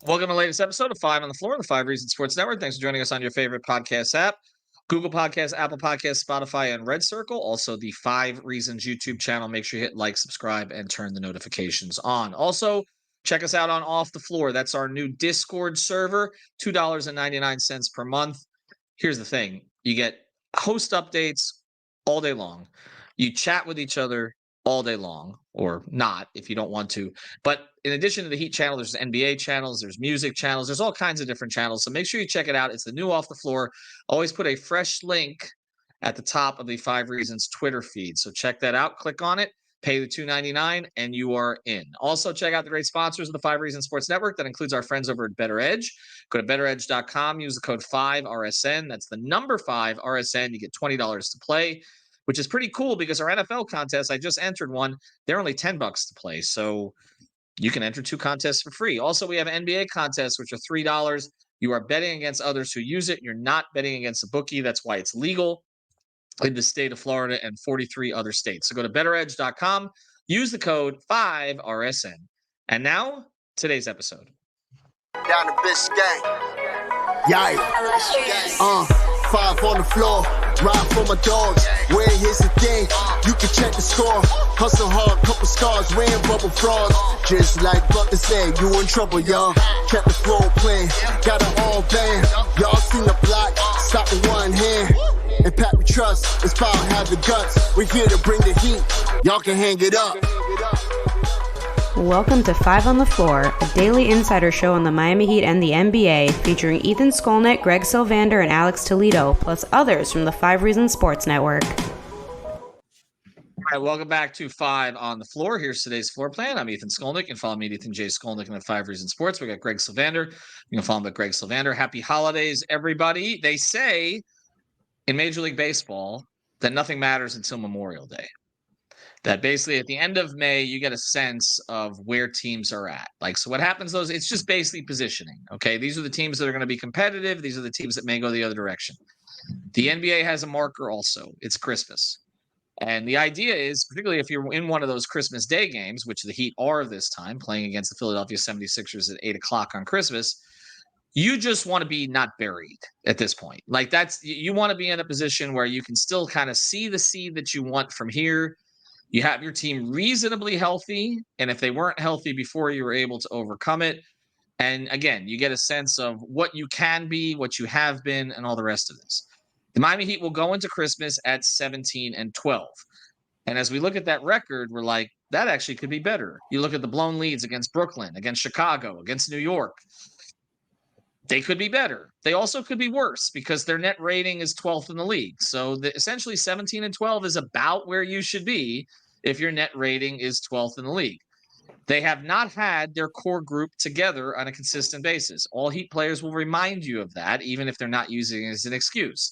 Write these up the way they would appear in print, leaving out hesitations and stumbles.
Welcome to the latest episode of Five on the Floor, the Five Reasons Sports Network. Thanks for joining us on your favorite podcast app, Google Podcasts, Apple Podcasts, Spotify, and Red Circle. Also, the Five Reasons YouTube channel. Make sure you hit like, subscribe, and turn the notifications on. Also, check us out on Off the Floor. That's our new Discord server, $2.99 per month. Here's the thing. You get host updates all day long. You chat with each other all day long, or not if you don't want to. But in addition to the Heat channel, there's NBA channels, there's music channels, there's all kinds of different channels. So make sure you check it out. It's the new Off the Floor. Always put a fresh link at the top of the Five Reasons Twitter feed. So check that out. Click on it. Pay the $2.99 and you are in. Also, check out the great sponsors of the Five Reasons Sports Network. That includes our friends over at Better Edge. Go to betteredge.com. Use the code 5RSN. That's the number 5RSN. You get $20 to play, which is pretty cool because our NFL contest, I just entered one. They're only $10 to play. So you can enter two contests for free. Also, we have NBA contests, which are $3. You are betting against others who use it. You're not betting against a bookie. That's why it's legal in the state of Florida and 43 other states. So go to betteredge.com, use the code 5RSN. And now, today's episode. Down the Biscayne. Yikes. Five on the floor. Ride for my dogs. Where here's the thing. You can check the score. Hustle hard, couple scars, wearing rubber frauds. Just like Butler said, you in trouble, y'all. Kept the floor playing. Got it all banned. Y'all seen the block. Stop with one hand. And Pat we trust. It's power, have the guts. We're here to bring the heat. Y'all can hang it up. Welcome to Five on the Floor, a daily insider show on the Miami Heat and the NBA, featuring Ethan Skolnick, Greg Sylvander, and Alex Toledo, plus others from the Five Reasons Sports Network. All right, welcome back to Five on the Floor. Here's today's floor plan. I'm Ethan Skolnick. You can follow me at Ethan J. Skolnick in the Five Reasons Sports. We got Greg Sylvander. You can follow him at Greg Sylvander. Happy holidays, everybody. They say in Major League Baseball that nothing matters until Memorial Day. That basically at the end of May, you get a sense of where teams are at. Like, so what happens, it's just basically positioning. Okay. These are the teams that are going to be competitive. These are the teams that may go the other direction. The NBA has a marker also. It's Christmas. And the idea is, particularly if you're in one of those Christmas Day games, which the Heat are this time, playing against the Philadelphia 76ers at 8 o'clock on Christmas, you just want to be not buried at this point. Like, you want to be in a position where you can still kind of see the seed that you want from here. You have your team reasonably healthy, and if they weren't healthy before, you were able to overcome it. And again, you get a sense of what you can be, what you have been, and all the rest of this. The Miami Heat will go into Christmas at 17-12. And as we look at that record, we're like, that actually could be better. You look at the blown leads against Brooklyn, against Chicago, against New York. They could be better. They also could be worse because their net rating is 12th in the league. So essentially 17-12 is about where you should be if your net rating is 12th in the league. They have not had their core group together on a consistent basis. All Heat players will remind you of that, even if they're not using it as an excuse.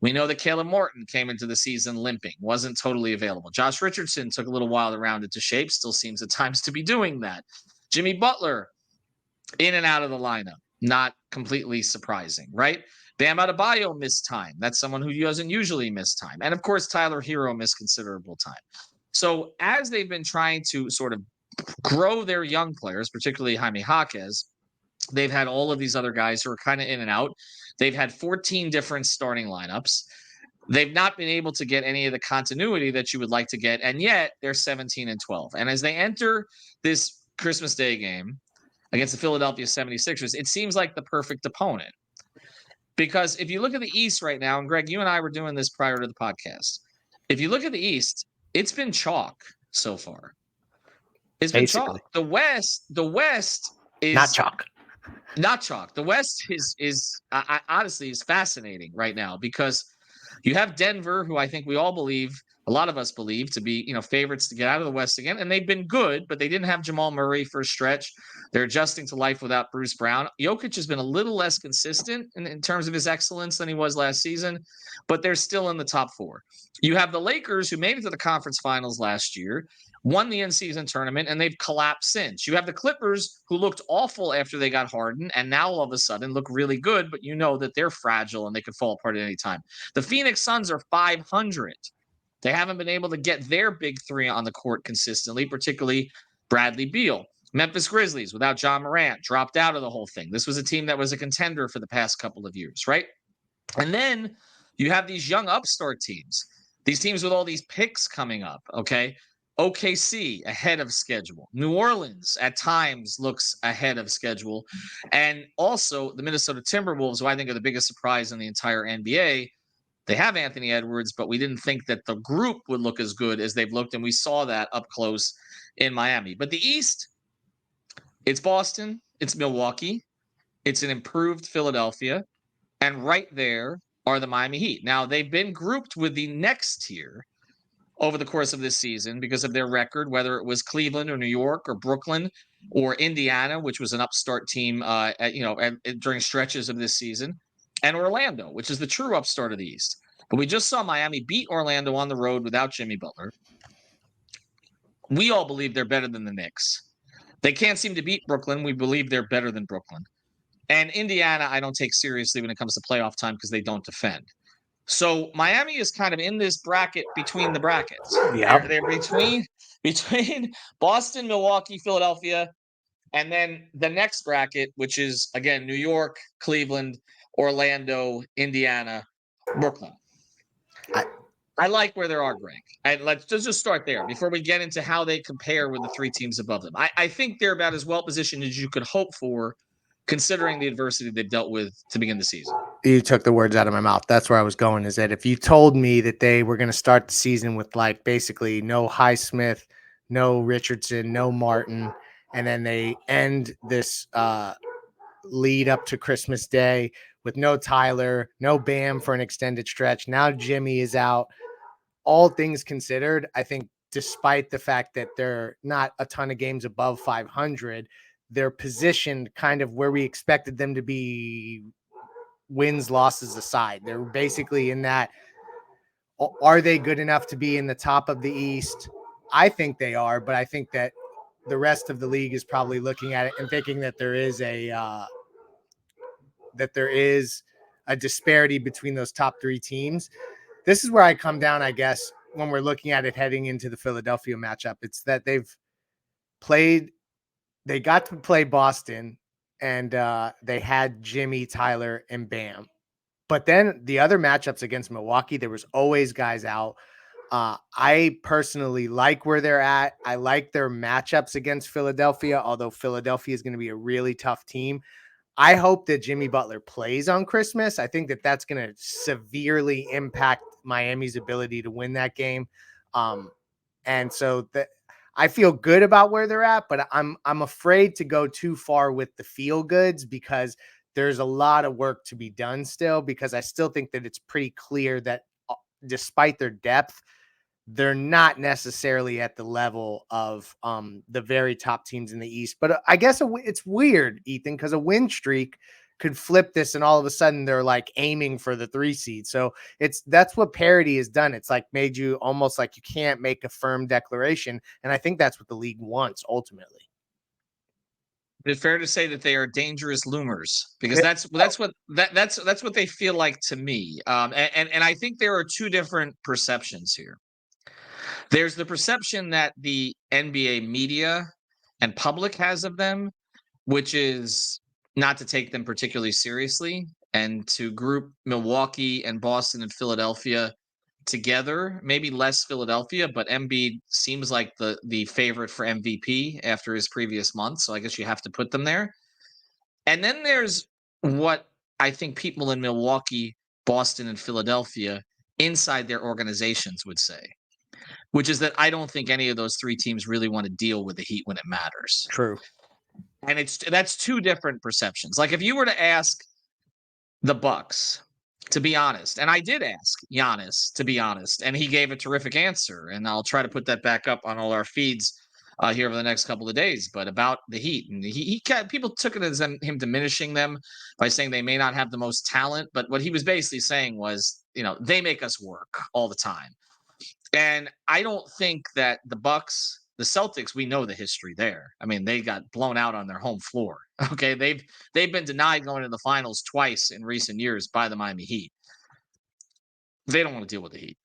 We know that Caleb Morton came into the season limping, wasn't totally available. Josh Richardson took a little while to round into shape, still seems at times to be doing that. Jimmy Butler, in and out of the lineup. Not completely surprising, right? Bam Adebayo missed time. That's someone who doesn't usually miss time. And of course, Tyler Hero missed considerable time. So as they've been trying to sort of grow their young players, particularly Jaime Jaquez, they've had all of these other guys who are kind of in and out. They've had 14 different starting lineups. They've not been able to get any of the continuity that you would like to get, and yet they're 17-12. And as they enter this Christmas Day game against the Philadelphia 76ers, it seems like the perfect opponent. Because if you look at the East right now, and Greg, you and I were doing this prior to the podcast. If you look at the East, it's been chalk so far. It's been chalk. The West is not chalk. Not chalk. The West is honestly is fascinating right now because you have Denver, who I think we all believe, a lot of us believe, to be, favorites to get out of the West again. And they've been good, but they didn't have Jamal Murray for a stretch. They're adjusting to life without Bruce Brown. Jokic has been a little less consistent in terms of his excellence than he was last season, but they're still in the top four. You have the Lakers, who made it to the conference finals last year, won the in-season tournament, and they've collapsed since. You have the Clippers, who looked awful after they got Harden, and now all of a sudden look really good, but you know that they're fragile and they could fall apart at any time. The Phoenix Suns are 500. They haven't been able to get their big three on the court consistently, particularly Bradley Beal. Memphis Grizzlies without John Morant dropped out of the whole thing. This was a team that was a contender for the past couple of years, right? And then you have these young upstart teams, these teams with all these picks coming up, okay? OKC ahead of schedule. New Orleans at times looks ahead of schedule. And also the Minnesota Timberwolves, who I think are the biggest surprise in the entire NBA. They have Anthony Edwards, but we didn't think that the group would look as good as they've looked. And we saw that up close in Miami. But the East, it's Boston, it's Milwaukee, it's an improved Philadelphia, and right there are the Miami Heat. Now, they've been grouped with the next tier over the course of this season because of their record, whether it was Cleveland or New York or Brooklyn or Indiana, which was an upstart team, during stretches of this season, and Orlando, which is the true upstart of the East. But we just saw Miami beat Orlando on the road without Jimmy Butler. We all believe they're better than the Knicks. They can't seem to beat Brooklyn. We believe they're better than Brooklyn. And Indiana, I don't take seriously when it comes to playoff time because they don't defend. So Miami is kind of in this bracket between the brackets. Yep. They're between Boston, Milwaukee, Philadelphia, and then the next bracket, which is, again, New York, Cleveland, Orlando, Indiana, Brooklyn. I like where they are, Greg. And let's just start there before we get into how they compare with the three teams above them. I think they're about as well positioned as you could hope for, considering the adversity they've dealt with to begin the season. You took the words out of my mouth. That's where I was going, is that if you told me that they were going to start the season with like basically no Highsmith, no Richardson, no Martin, and then they end this lead up to Christmas Day with no Tyler, no Bam for an extended stretch. Now Jimmy is out. All things considered, I think despite the fact that they're not a ton of games above 500, they're positioned kind of where we expected them to be, wins, losses aside. They're basically in that, are they good enough to be in the top of the East? I think they are, but I think that the rest of the league is probably looking at it and thinking that there is a disparity between those top three teams. This is where I come down, I guess, when we're looking at it heading into the Philadelphia matchup. It's that they got to play Boston, and they had Jimmy, Tyler, and Bam. But then the other matchups against Milwaukee, there was always guys out. I personally like where they're at. I like their matchups against Philadelphia, although Philadelphia is going to be a really tough team. I hope that Jimmy Butler plays on Christmas. I think that that's going to severely impact Miami's ability to win that game. And so I feel good about where they're at, but I'm afraid to go too far with the feel goods because there's a lot of work to be done still, because I still think that it's pretty clear that despite their depth, they're not necessarily at the level of the very top teams in the East. But I guess it's weird, Ethan, because a win streak could flip this and all of a sudden they're like aiming for the 3 seed. So that's what parity has done. It's like made you almost like you can't make a firm declaration. And I think that's what the league wants ultimately. Is it fair to say that they are dangerous loomers? Because that's what they feel like to me. And I think there are two different perceptions here. There's the perception that the NBA media and public has of them, which is not to take them particularly seriously and to group Milwaukee and Boston and Philadelphia together, maybe less Philadelphia, but Embiid seems like the favorite for MVP after his previous month. So I guess you have to put them there. And then there's what I think people in Milwaukee, Boston, and Philadelphia inside their organizations would say, which is that I don't think any of those three teams really want to deal with the Heat when it matters. True. And that's two different perceptions. Like if you were to ask the Bucks, to be honest, and I did ask Giannis to be honest, and he gave a terrific answer, and I'll try to put that back up on all our feeds here over the next couple of days, but about the Heat. And people took it as him diminishing them by saying they may not have the most talent, but what he was basically saying was, they make us work all the time. And I don't think that the Bucks, the Celtics, we know the history there. I mean, they got blown out on their home floor. Okay, they've been denied going to the finals twice in recent years by the Miami Heat. They don't want to deal with the Heat.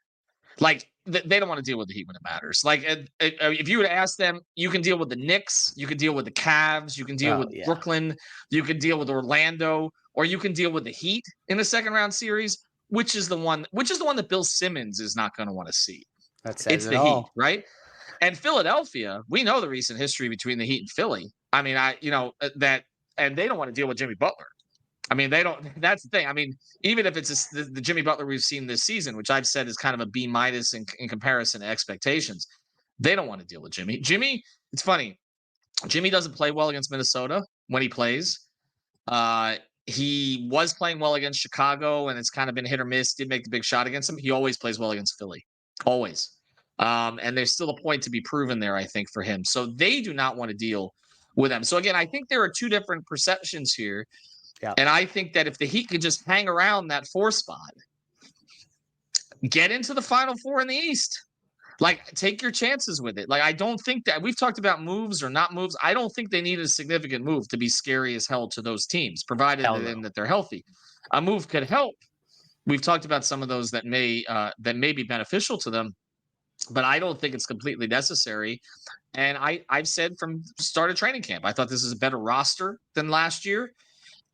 Like they don't want to deal with the Heat when it matters. Like if you were to ask them, you can deal with the Knicks, you can deal with the Cavs, you can deal with yeah. Brooklyn, you can deal with Orlando, or you can deal with the Heat in the second round series. Which is the one that Bill Simmons is not going to want to see? That says It's it the all. Heat, right? And Philadelphia, we know the recent history between the Heat and Philly. I mean, and they don't want to deal with Jimmy Butler. I mean, they don't. That's the thing. I mean, even if it's the Jimmy Butler we've seen this season, which I've said is kind of a B- in comparison to expectations, they don't want to deal with Jimmy. It's funny. Jimmy doesn't play well against Minnesota when he plays. He was playing well against Chicago, and it's kind of been hit or miss. Did make the big shot against him. He always plays well against Philly, always. And there's still a point to be proven there, I think, for him. So they do not want to deal with them. So again, I think there are two different perceptions here. Yeah. And I think that if the Heat could just hang around that 4 spot, get into the Final Four in the East, like take your chances with it. Like I don't think that we've talked about moves or not moves. I don't think they need a significant move to be scary as hell to those teams, provided that they're healthy. A move could help. We've talked about some of those that may be beneficial to them, but I don't think it's completely necessary. And I've said from start of training camp, I thought this is a better roster than last year.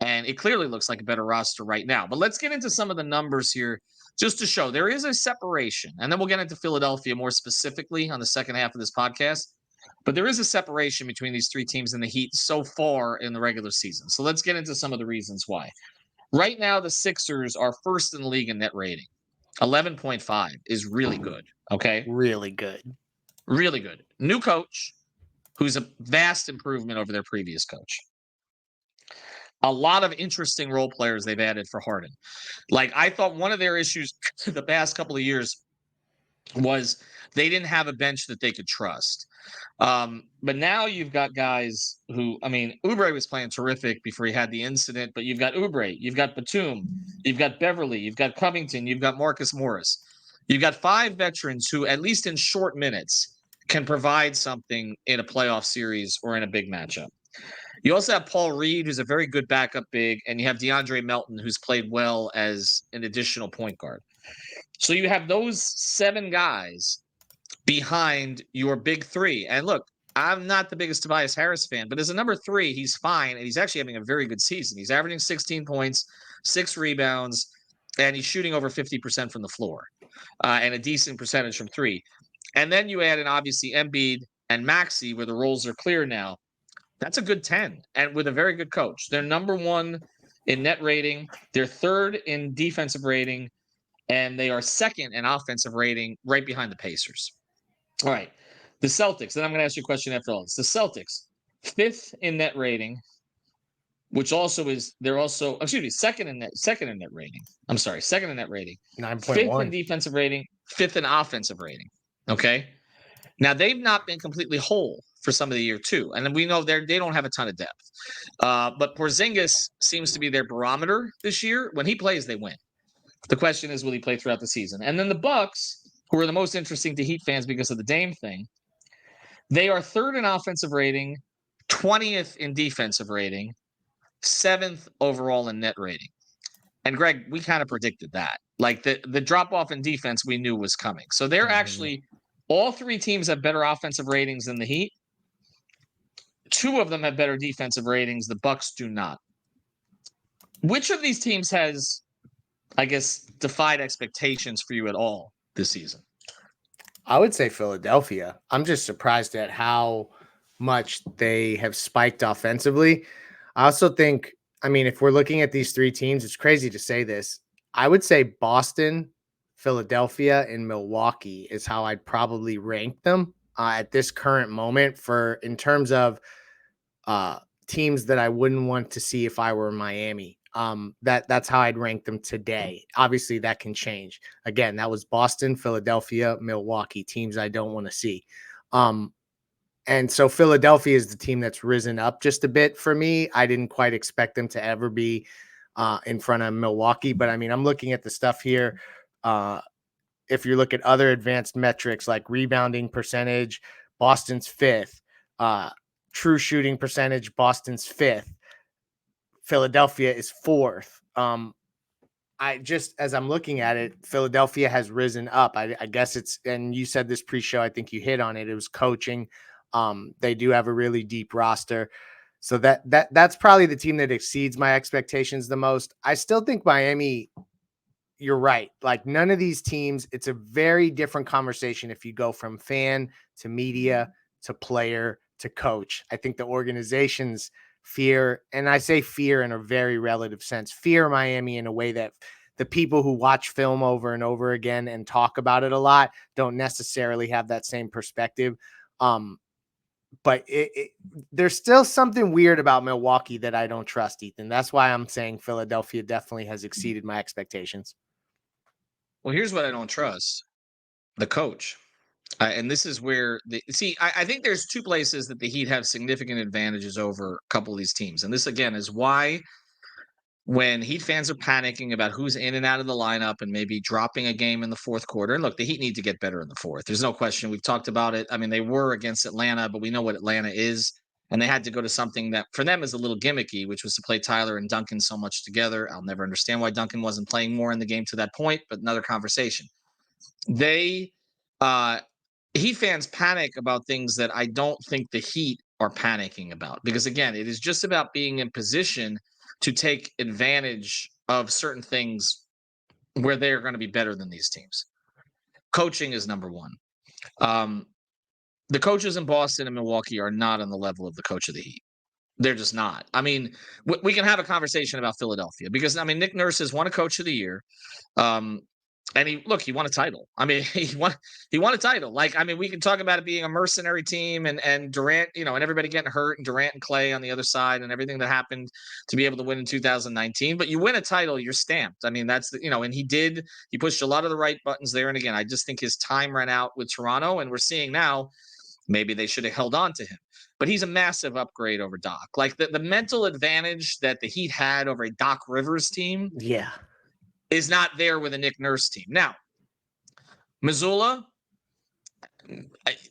And it clearly looks like a better roster right now. But let's get into some of the numbers here just to show there is a separation. And then we'll get into Philadelphia more specifically on the second half of this podcast. But there is a separation between these 3 teams in the Heat so far in the regular season. So let's get into some of the reasons why. Right now, the Sixers are first in the league in net rating. 11.5 is really good. Okay. Really good. Really good. New coach, who's a vast improvement over their previous coach. A lot of interesting role players they've added for Harden. Like I thought one of their issues the past couple of years was they didn't have a bench that they could trust. But now you've got guys who, I mean, Oubre was playing terrific before he had the incident, but you've got Oubre, you've got Batum, you've got Beverly, you've got Covington, you've got Marcus Morris. You've got 5 veterans who, at least in short minutes, can provide something in a playoff series or in a big matchup. You also have Paul Reed, who's a very good backup big, and you have DeAndre Melton, who's played well as an additional point guard. So you have those 7 guys behind your big 3. And look, I'm not the biggest Tobias Harris fan, but as a number 3, he's fine, and he's actually having a very good season. He's averaging 16 points, 6 rebounds, and he's shooting over 50% from the floor and a decent percentage from 3. And then you add in, obviously, Embiid and Maxey, where the roles are clear now. That's a good 10, and with a very good coach. They're number 1 in net rating. They're 3rd in defensive rating, and they are 2nd in offensive rating, right behind the Pacers. All right, the Celtics. Then I'm going to ask you a question after all this. The Celtics, 5th in net rating, which also is they're also second in net rating. I'm sorry, 2nd in net rating, 9.1. 5th in defensive rating, 5th in offensive rating. Okay, now they've not been completely whole for some of the year too, and then we know they don't have a ton of depth. But Porzingis seems to be their barometer this year. When he plays, they win. The question is, will he play throughout the season? And then the Bucks, who are the most interesting to Heat fans because of the Dame thing, they are 3rd in offensive rating, 20th in defensive rating, 7th overall in net rating. And Greg, we kind of predicted that. Like the drop off in defense we knew was coming. So they're actually, all 3 teams have better offensive ratings than the Heat. 2 of them have better defensive ratings. The Bucks do not. Which of these teams has, I guess, defied expectations for you at all this season? I would say Philadelphia. I'm just surprised at how much they have spiked offensively. I also think, I mean, if we're looking at these 3 teams, it's crazy to say this. I would say Boston, Philadelphia, and Milwaukee is how I'd probably rank them at this current moment in terms of teams that I wouldn't want to see if I were Miami. That's how I'd rank them today. Obviously, that can change. Again, that was Boston, Philadelphia, Milwaukee, teams I don't want to see. And so Philadelphia is the team that's risen up just a bit for me. I didn't quite expect them to ever be in front of Milwaukee, but I mean, I'm looking at the stuff here. If you look at other advanced metrics like rebounding percentage, Boston's 5th. True shooting percentage, Boston's 5th. Philadelphia is 4th. I just, as I'm looking at it, Philadelphia has risen up. I guess it's, and you said this pre-show, I think you hit on it. It was coaching. They do have a really deep roster. So that's probably the team that exceeds my expectations the most. I still think Miami, you're right. Like none of these teams, it's a very different conversation if you go from fan to media to player to coach. I think the organizations fear, and I say fear in a very relative sense, fear Miami in a way that the people who watch film over and over again and talk about it a lot don't necessarily have that same perspective. But there's still something weird about Milwaukee that I don't trust, Ethan. That's why I'm saying Philadelphia definitely has exceeded my expectations. Well, here's what I don't trust: the coach. And this is where I think there's two places that the Heat have significant advantages over a couple of these teams. And this again is why when Heat fans are panicking about who's in and out of the lineup and maybe dropping a game in the fourth quarter. And look, the Heat need to get better in the fourth. There's no question. We've talked about it. I mean, they were against Atlanta, but we know what Atlanta is. And they had to go to something that for them is a little gimmicky, which was to play Tyler and Duncan so much together. I'll never understand why Duncan wasn't playing more in the game to that point, but another conversation. They Heat fans panic about things that I don't think the Heat are panicking about, because again, it is just about being in position to take advantage of certain things where they're going to be better than these teams. Coaching is number one. The coaches in Boston and Milwaukee are not on the level of the coach of the Heat. They're just not. I mean, we can have a conversation about Philadelphia because, I mean, Nick Nurse has won a coach of the year. And he won a title. I mean, he won a title. Like, I mean, we can talk about it being a mercenary team and Durant, and everybody getting hurt and Durant and Clay on the other side and everything that happened to be able to win in 2019. But you win a title, you're stamped. I mean, that's and he pushed a lot of the right buttons there. And again, I just think his time ran out with Toronto, and we're seeing now maybe they should have held on to him. But he's a massive upgrade over Doc. Like the mental advantage that the Heat had over a Doc Rivers team. Yeah. Is not there with a Nick Nurse team. Now, Mazzulla,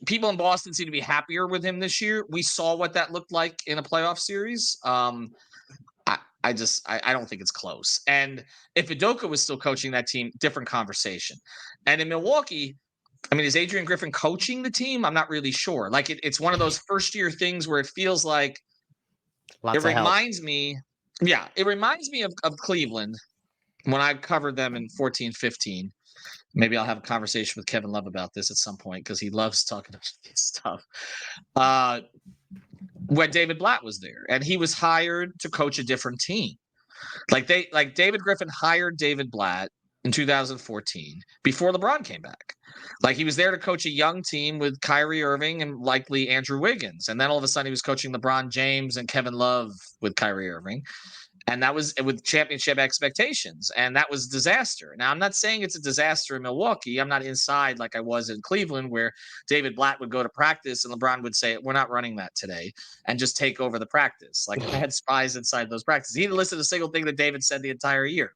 people in Boston seem to be happier with him this year. We saw what that looked like in a playoff series. I don't think it's close. And if Udoka was still coaching that team, different conversation. And in Milwaukee, I mean, is Adrian Griffin coaching the team? I'm not really sure. Like it's one of those first year things where it feels like it reminds me of Cleveland. When I covered them in 14-15, maybe I'll have a conversation with Kevin Love about this at some point because he loves talking about this stuff. When David Blatt was there, and he was hired to coach a different team. Like David Griffin hired David Blatt in 2014 before LeBron came back. Like he was there to coach a young team with Kyrie Irving and likely Andrew Wiggins. And then all of a sudden he was coaching LeBron James and Kevin Love with Kyrie Irving. And that was with championship expectations. And that was disaster. Now, I'm not saying it's a disaster in Milwaukee. I'm not inside like I was in Cleveland, where David Blatt would go to practice and LeBron would say, we're not running that today, and just take over the practice. Like I had spies inside those practices. He didn't listen to a single thing that David said the entire year.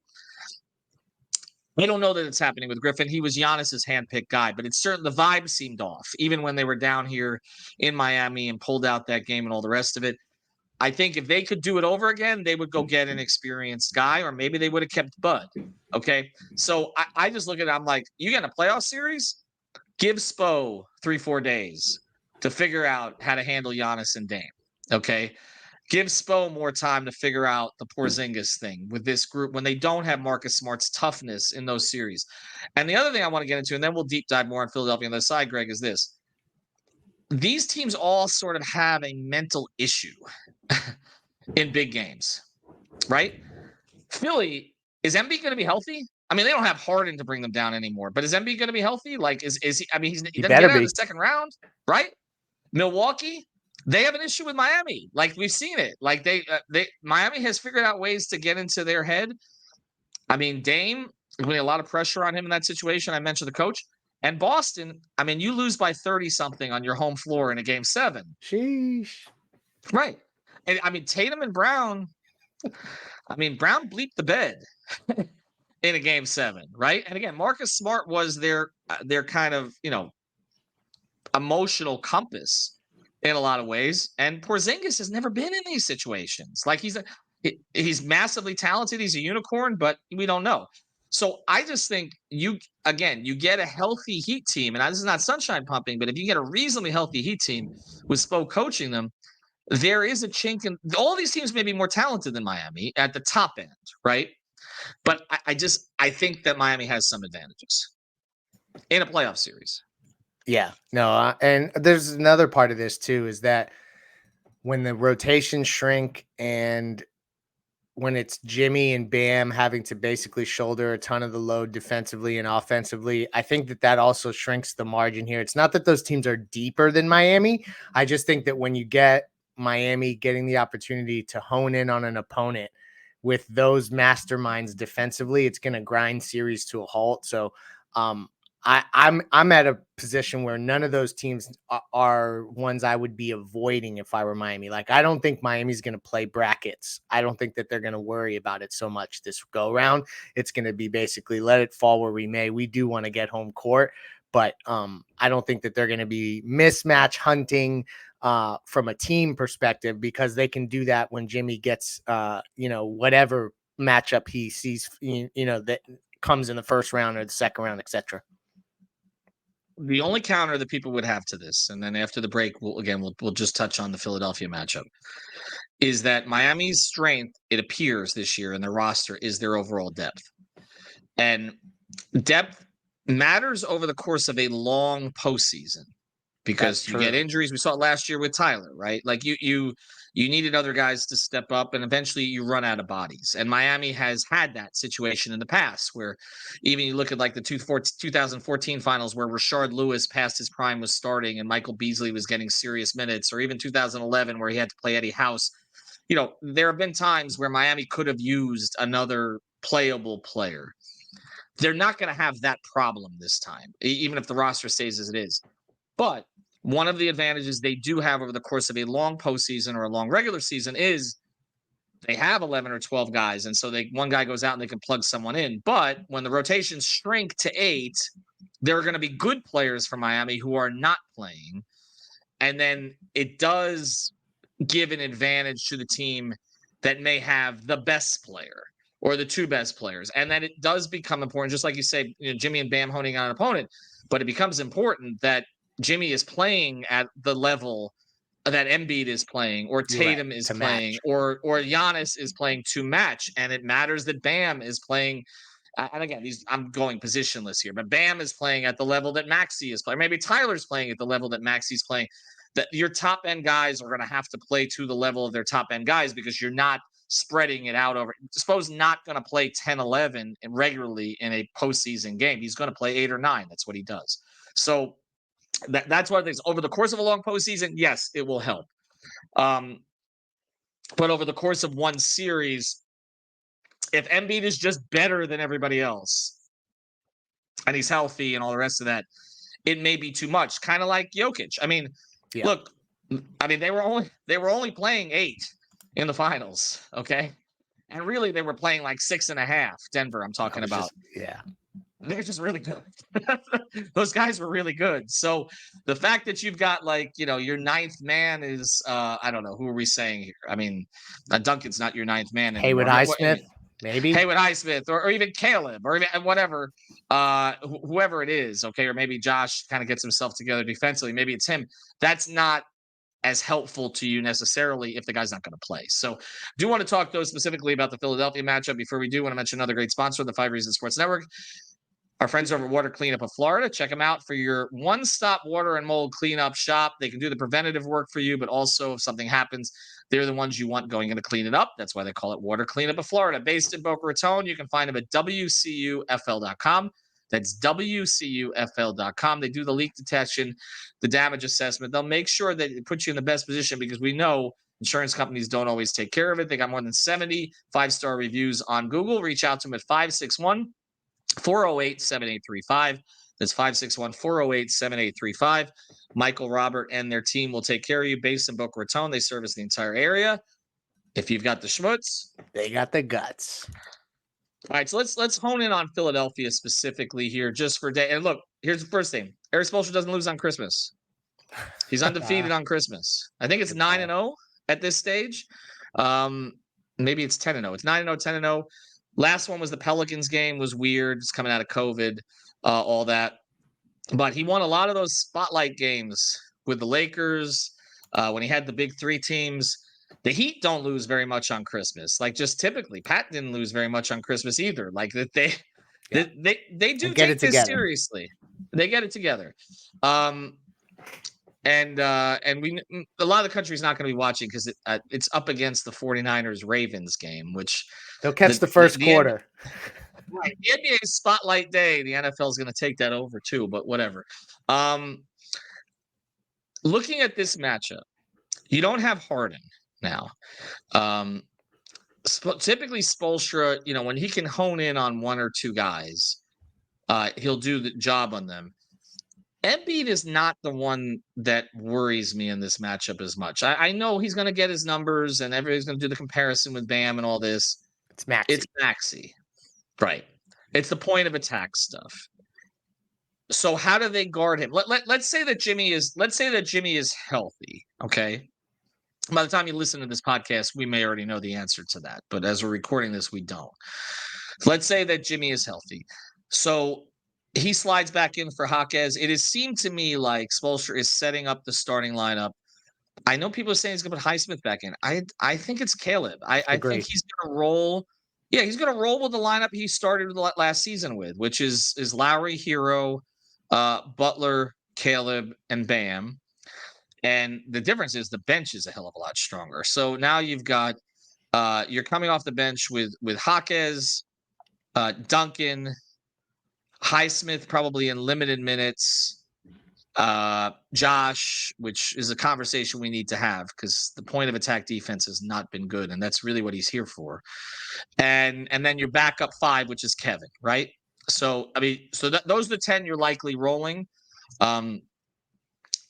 I don't know that it's happening with Griffin. He was Giannis's handpicked guy, but it's certain the vibe seemed off, even when they were down here in Miami and pulled out that game and all the rest of it. I think if they could do it over again, they would go get an experienced guy, or maybe they would have kept Bud. Okay. So I just look at it. I'm like, you get a playoff series, give Spo 3-4 days to figure out how to handle Giannis and Dame. Okay. Give Spo more time to figure out the Porzingis thing with this group when they don't have Marcus Smart's toughness in those series. And the other thing I want to get into, and then we'll deep dive more on Philadelphia on the side, Greg, is this. These teams all sort of have a mental issue in big games, right? Philly, is Embiid going to be healthy? I mean, they don't have Harden to bring them down anymore, but is Embiid going to be healthy? Like, is he? I mean, he doesn't get out of the second round, right? Milwaukee, they have an issue with Miami. Like we've seen it. Like Miami has figured out ways to get into their head. I mean, Dame, putting a lot of pressure on him in that situation. I mentioned the coach. And Boston, I mean, you lose by 30-something on your home floor in a game 7. Sheesh. Right. And I mean, Tatum and Brown, Brown bleeped the bed in a game 7, right? And again, Marcus Smart was their kind of, emotional compass in a lot of ways. And Porzingis has never been in these situations. Like He's massively talented. He's a unicorn, but we don't know. So I just think you get a healthy Heat team, and this is not sunshine pumping, but if you get a reasonably healthy Heat team with Spo coaching them, there is a chink in all these teams may be more talented than Miami at the top end, right? But I think that Miami has some advantages in a playoff series. Yeah, no, and there's another part of this too, is that when the rotations shrink and when it's Jimmy and Bam having to basically shoulder a ton of the load defensively and offensively, I think that also shrinks the margin here. It's not that those teams are deeper than Miami. I just think that when you get Miami getting the opportunity to hone in on an opponent with those masterminds defensively, it's going to grind series to a halt. So I'm at a position where none of those teams are ones I would be avoiding if I were Miami. Like, I don't think Miami's going to play brackets. I don't think that they're going to worry about it so much this go round. It's going to be basically let it fall where we may. We do want to get home court, but I don't think that they're going to be mismatch hunting from a team perspective, because they can do that when Jimmy gets whatever matchup he sees that comes in the first round or the second round, etc. The only counter that people would have to this, and then after the break, we'll just touch on the Philadelphia matchup, is that Miami's strength, it appears this year in their roster, is their overall depth. And depth matters over the course of a long postseason because you get injuries. We saw it last year with Tyler, right? Like you needed other guys to step up, and eventually you run out of bodies. And Miami has had that situation in the past, where even you look at like the 2014 finals, where Rashard Lewis past his prime was starting and Michael Beasley was getting serious minutes, or even 2011 where he had to play Eddie House. There have been times where Miami could have used another playable player. They're not going to have that problem this time, even if the roster stays as it is. But one of the advantages they do have over the course of a long postseason or a long regular season is they have 11 or 12 guys. And so one guy goes out and they can plug someone in. But when the rotations shrink to 8, there are going to be good players for Miami who are not playing. And then it does give an advantage to the team that may have the best player or the two best players. And then it does become important, just like you say, Jimmy and Bam honing on an opponent, but it becomes important that Jimmy is playing at the level that Embiid is playing, or Tatum is playing, or Giannis is playing to match. And it matters that Bam is playing. And again, I'm going positionless here, but Bam is playing at the level that Maxey is playing. Maybe Tyler's playing at the level that Maxey's playing. That your top end guys are going to have to play to the level of their top end guys, because you're not spreading it out over. Suppose not going to play 10-11 regularly in a postseason game. He's going to play 8 or 9. That's what he does. So that's one of the things. Over the course of a long postseason, yes, it will help. But over the course of one series, if Embiid is just better than everybody else and he's healthy and all the rest of that, it may be too much. Kind of like Jokic. I mean, look, they were only playing 8 in the finals, okay? And really they were playing like 6.5. Denver, I'm talking about. They're just really good. Those guys were really good. So the fact that you've got your ninth man is, I don't know, who are we saying here? I mean, Duncan's not your ninth man anymore. Haywood Highsmith, maybe. Haywood Highsmith, or even Caleb, or even whatever, whoever it is, okay? Or maybe Josh kind of gets himself together defensively. Maybe it's him. That's not as helpful to you necessarily if the guy's not going to play. So do want to talk, though, specifically about the Philadelphia matchup. Before we do, want to mention another great sponsor, the 5 Reasons Sports Network. Our friends over at Water Cleanup of Florida. Check them out for your one-stop water and mold cleanup shop. They can do the preventative work for you, but also if something happens, they're the ones you want going in to clean it up. That's why they call it Water Cleanup of Florida. Based in Boca Raton, you can find them at WCUFL.com. That's WCUFL.com. They do the leak detection, the damage assessment. They'll make sure that it puts you in the best position, because we know insurance companies don't always take care of it. They got more than 70 5-star reviews on Google. Reach out to them at 561-408-7835. That's 561-408-7835. Michael, Robert, and their team will take care of you. Based in Boca Raton, they service the entire area. If you've got the schmutz, they got the guts. All right, so let's hone in on Philadelphia specifically here, just for day. And look, here's the first thing: Eric Spoelstra doesn't lose on Christmas. He's undefeated on Christmas. I think it's 9-0 at this stage. maybe it's 10-0. It's 9-0, 10-0. Last one was the Pelicans game, was weird. It's coming out of COVID, all that. But he won a lot of those spotlight games with the Lakers when he had the big three teams. The Heat don't lose very much on Christmas. Like, just typically, Pat didn't lose very much on Christmas either. Like, they do take this seriously. They get it together. And we a lot of the country's not going to be watching because it's up against the 49ers Ravens game, which they'll catch the first quarter. Right. The NBA Spotlight Day, the NFL is going to take that over too, but whatever. Looking at this matchup, you don't have Harden now. Typically Spoelstra, when he can hone in on one or two guys, he'll do the job on them. Embiid is not the one that worries me in this matchup as much. I know he's going to get his numbers and everybody's going to do the comparison with Bam and all this. It's Maxey. Right. It's the point of attack stuff. So how do they guard him? Let's say that Jimmy is healthy. Okay. By the time you listen to this podcast, we may already know the answer to that. But as we're recording this, we don't. Let's say that Jimmy is healthy. So he slides back in for Jaquez. It has seemed to me like Spoelstra is setting up the starting lineup. I know people are saying he's going to put Highsmith back in. I think it's Caleb. I think he's going to roll. Yeah, he's going to roll with the lineup he started last season with, which is Lowry, Hero, Butler, Caleb, and Bam. And the difference is the bench is a hell of a lot stronger. So now you've got you're coming off the bench with Jaquez, Duncan, Highsmith probably in limited minutes. Josh, which is a conversation we need to have because the point of attack defense has not been good, and that's really what he's here for. And then your backup five, which is Kevin, right? So those are the 10 you're likely rolling.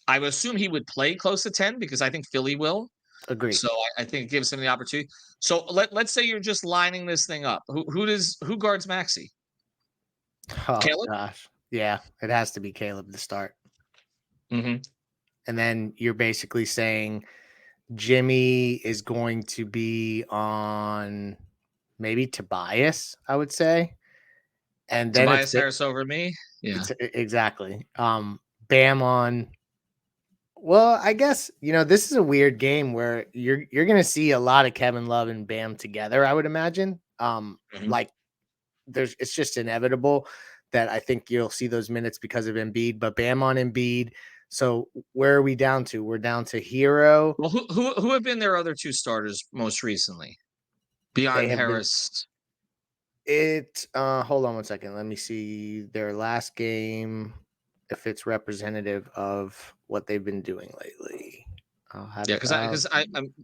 I would assume he would play close to 10 because I think Philly will. Agree. So I think it gives him the opportunity. So let's say you're just lining this thing up. Who guards Maxey? Oh, Caleb? gosh. Yeah, it has to be Caleb to start. Mm-hmm. And then you're basically saying Jimmy is going to be on maybe Tobias, I would say. And then Tobias Harris over me. Yeah, exactly. Bam on. Well, I guess, this is a weird game where you're going to see a lot of Kevin Love and Bam together, I would imagine. Like it's just inevitable that I think you'll see those minutes because of Embiid, but Bam on Embiid. So where are we down to? We're down to Hero. Well, who have been their other two starters most recently beyond Harris? Hold on one second. Let me see their last game, if it's representative of what they've been doing lately. Because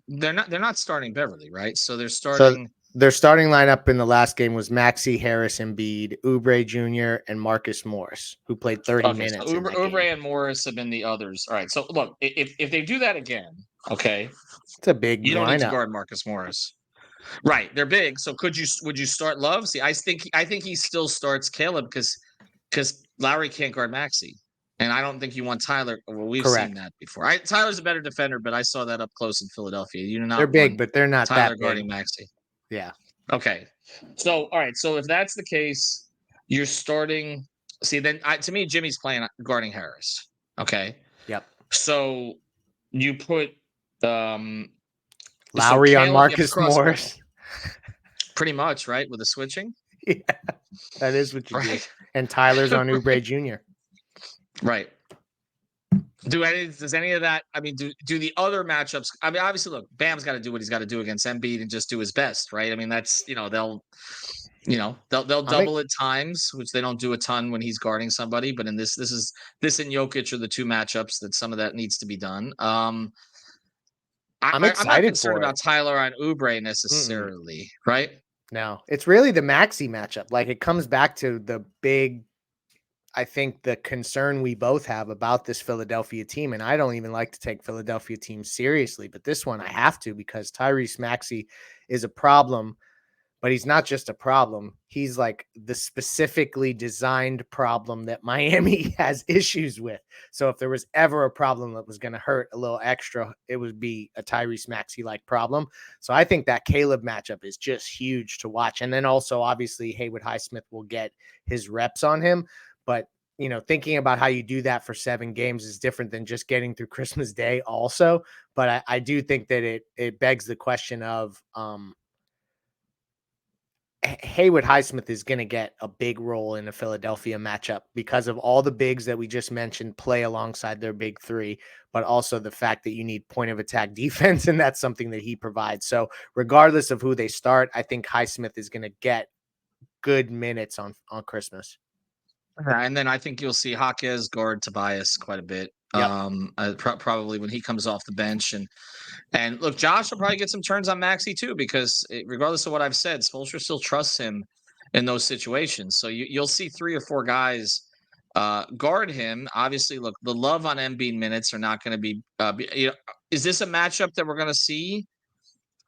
they're not starting Beverly, right? So they're starting. So their starting lineup in the last game was Maxey, Harris, Embiid, Oubre Jr., and Marcus Morris, who played 30 minutes. So Oubre and Morris have been the others. All right. So look, if they do that again, okay, it's a big. You don't lineup. need to guard Marcus Morris. Right, they're big. So would you start Love? See, I think he still starts Caleb because Lowry can't guard Maxey, and I don't think you want Tyler. Well, we've seen that before. Tyler's a better defender, but I saw that up close in Philadelphia. You do not. They're big, but they're not Tyler that guarding big. Maxey. Yeah. Okay. So all right. So if that's the case, you're starting. See, then to me, Jimmy's playing guarding Harris. Okay. Yep. So you put Lowry on Marcus Morris. Pretty much, right? With the switching. Yeah, that is what you do. And Tyler's on Oubre Jr. Right. Does any of that? I mean, do the other matchups? I mean, obviously, look, Bam's got to do what he's got to do against Embiid and just do his best, right? I mean, that's they'll double at times, which they don't do a ton when he's guarding somebody. But in this and Jokic are the two matchups that some of that needs to be done. I'm excited. I'm not concerned about Tyler on Oubre necessarily, right? No, it's really the Maxey matchup. Like, it comes back to the big, I think, the concern we both have about this Philadelphia team. And I don't even like to take Philadelphia teams seriously, but this one I have to, because Tyrese Maxey is a problem but he's not just a problem. He's like the specifically designed problem that Miami has issues with. So if there was ever a problem that was going to hurt a little extra, it would be a Tyrese Maxey-like problem. So I think that Caleb matchup is just huge to watch. And then also, obviously, Haywood Highsmith will get his reps on him. But, thinking about how you do that for 7 games is different than just getting through Christmas Day also. But I do think that it begs the question of Haywood Highsmith is going to get a big role in a Philadelphia matchup because of all the bigs that we just mentioned play alongside their big 3, but also the fact that you need point of attack defense, and that's something that he provides. So regardless of who they start, I think Highsmith is going to get good minutes on Christmas. And then I think you'll see Jaquez guard Tobias quite a bit. Yep. Probably when he comes off the bench. And look, Josh will probably get some turns on Maxey too, because regardless of what I've said, Spoelstra still trusts him in those situations. So you'll see 3 or 4 guys guard him. Obviously, look, the love on Embiid minutes are not going to be. Is this a matchup that we're going to see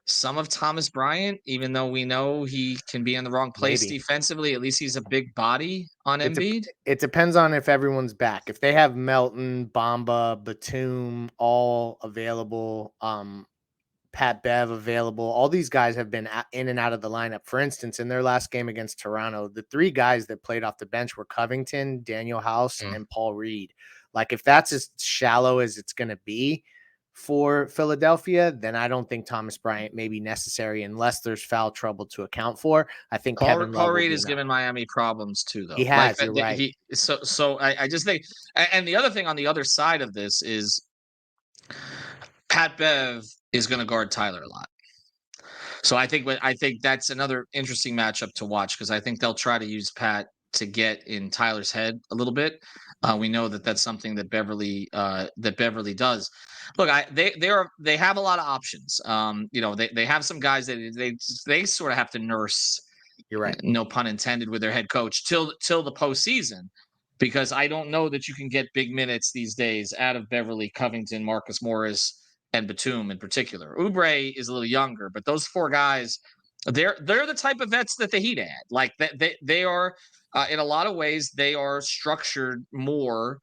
some of Thomas Bryant, even though we know he can be in the wrong place defensively? At least he's a big body on Embiid. It depends on if everyone's back. If they have Melton, Bamba, Batum all available, Pat Bev available, all these guys have been in and out of the lineup. For instance, in their last game against Toronto, the 3 guys that played off the bench were Covington, Daniel House, and Paul Reed. Like, if that's as shallow as it's going to be for Philadelphia, then I don't think Thomas Bryant may be necessary unless there's foul trouble to account for. I think Paul Reed has given Miami problems too, though. He has. You're right. So I just think, and the other thing on the other side of this is Pat Bev is going to guard Tyler a lot. So I think that's another interesting matchup to watch, because I think they'll try to use Pat to get in Tyler's head a little bit. We know that that's something that Beverly does. Look, they have a lot of options. They have some guys that they sort of have to nurse. You're right. No pun intended, with their head coach till the postseason, because I don't know that you can get big minutes these days out of Beverly, Covington, Marcus Morris, and Batum in particular. Oubre is a little younger, but those 4 guys, they're the type of vets that the Heat add. Like they are. In a lot of ways, they are structured more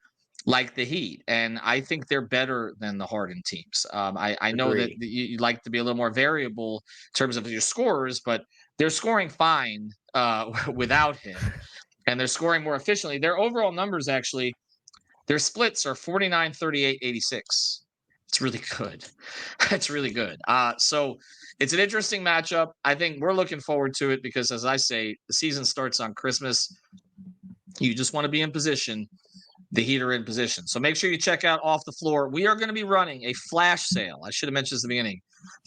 like the Heat, and I think they're better than the Harden teams. I know that you like to be a little more variable in terms of your scorers, but they're scoring fine without him, and they're scoring more efficiently. Their overall numbers, actually, their splits are 49, 38, 86. It's really good. It's really good. So it's an interesting matchup. I think we're looking forward to it because, as I say, the season starts on Christmas. You just want to be in position. The Heat are in position. So make sure you check out Off the Floor. We are going to be running a flash sale. I should have mentioned this at the beginning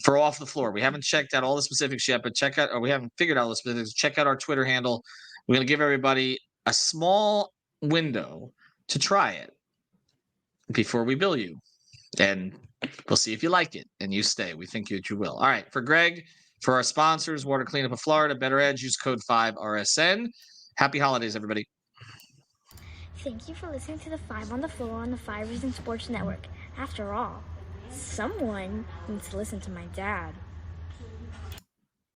for Off the Floor. We haven't checked out all the specifics yet, but we haven't figured out all the specifics. Check out our Twitter handle. We're going to give everybody a small window to try it before we bill you. And we'll see if you like it and you stay. We think that you will. All right. For Greg, for our sponsors, Water Cleanup of Florida, Better Edge, use code 5RSN. Happy holidays, everybody. Thank you for listening to the 5 on the Floor on the 5 Reasons Sports Network. After all, someone needs to listen to my dad.